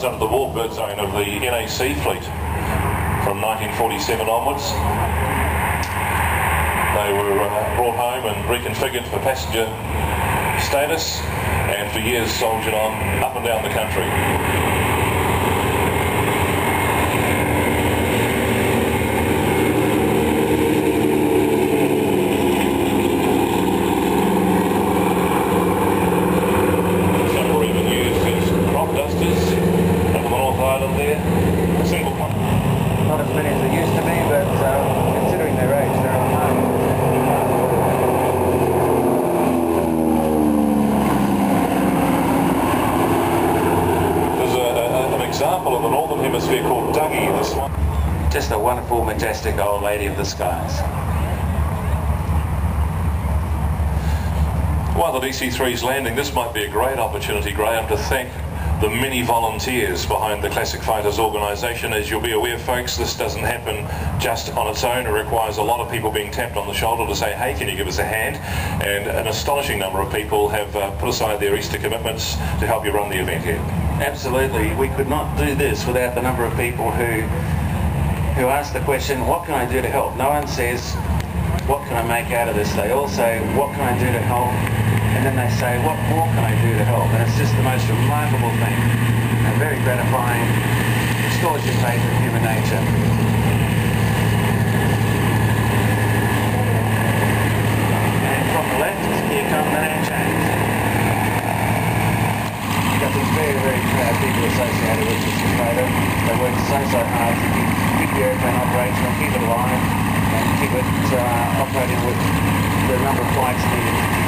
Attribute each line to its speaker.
Speaker 1: flights under the warbird zone of the NAC fleet from 1947 onwards. They were brought home and reconfigured for passenger status, and for years soldiered on up and down the country. Some were even used as crop dusters up on the North Island there. A single one.
Speaker 2: Not as many as there used to be, but considering their age, they're on home.
Speaker 1: Example of the Northern Hemisphere called Dougie, this one.
Speaker 2: Just a wonderful, majestic old lady of the skies.
Speaker 1: While the DC-3's landing, this might be a great opportunity, Graham, to thank the many volunteers behind the Classic Fighters organisation. As you'll be aware, folks, this doesn't happen just on its own. It requires a lot of people being tapped on the shoulder to say, hey, can you give us a hand? And an astonishing number of people have put aside their Easter commitments to help you run the event here.
Speaker 2: Absolutely. We could not do this without the number of people who ask the question, what can I do to help? No one says, what can I make out of this? They all say, what can I do to help? And then they say, what more can I do to help? And it's just the most remarkable thing, and very gratifying, restores your faith in human nature. And from the left, here come the name change. You've got these very, very proud people associated with this photo. They work so hard to keep the airplane operational, keep it alive, and keep it operating with the number of flights needed to keep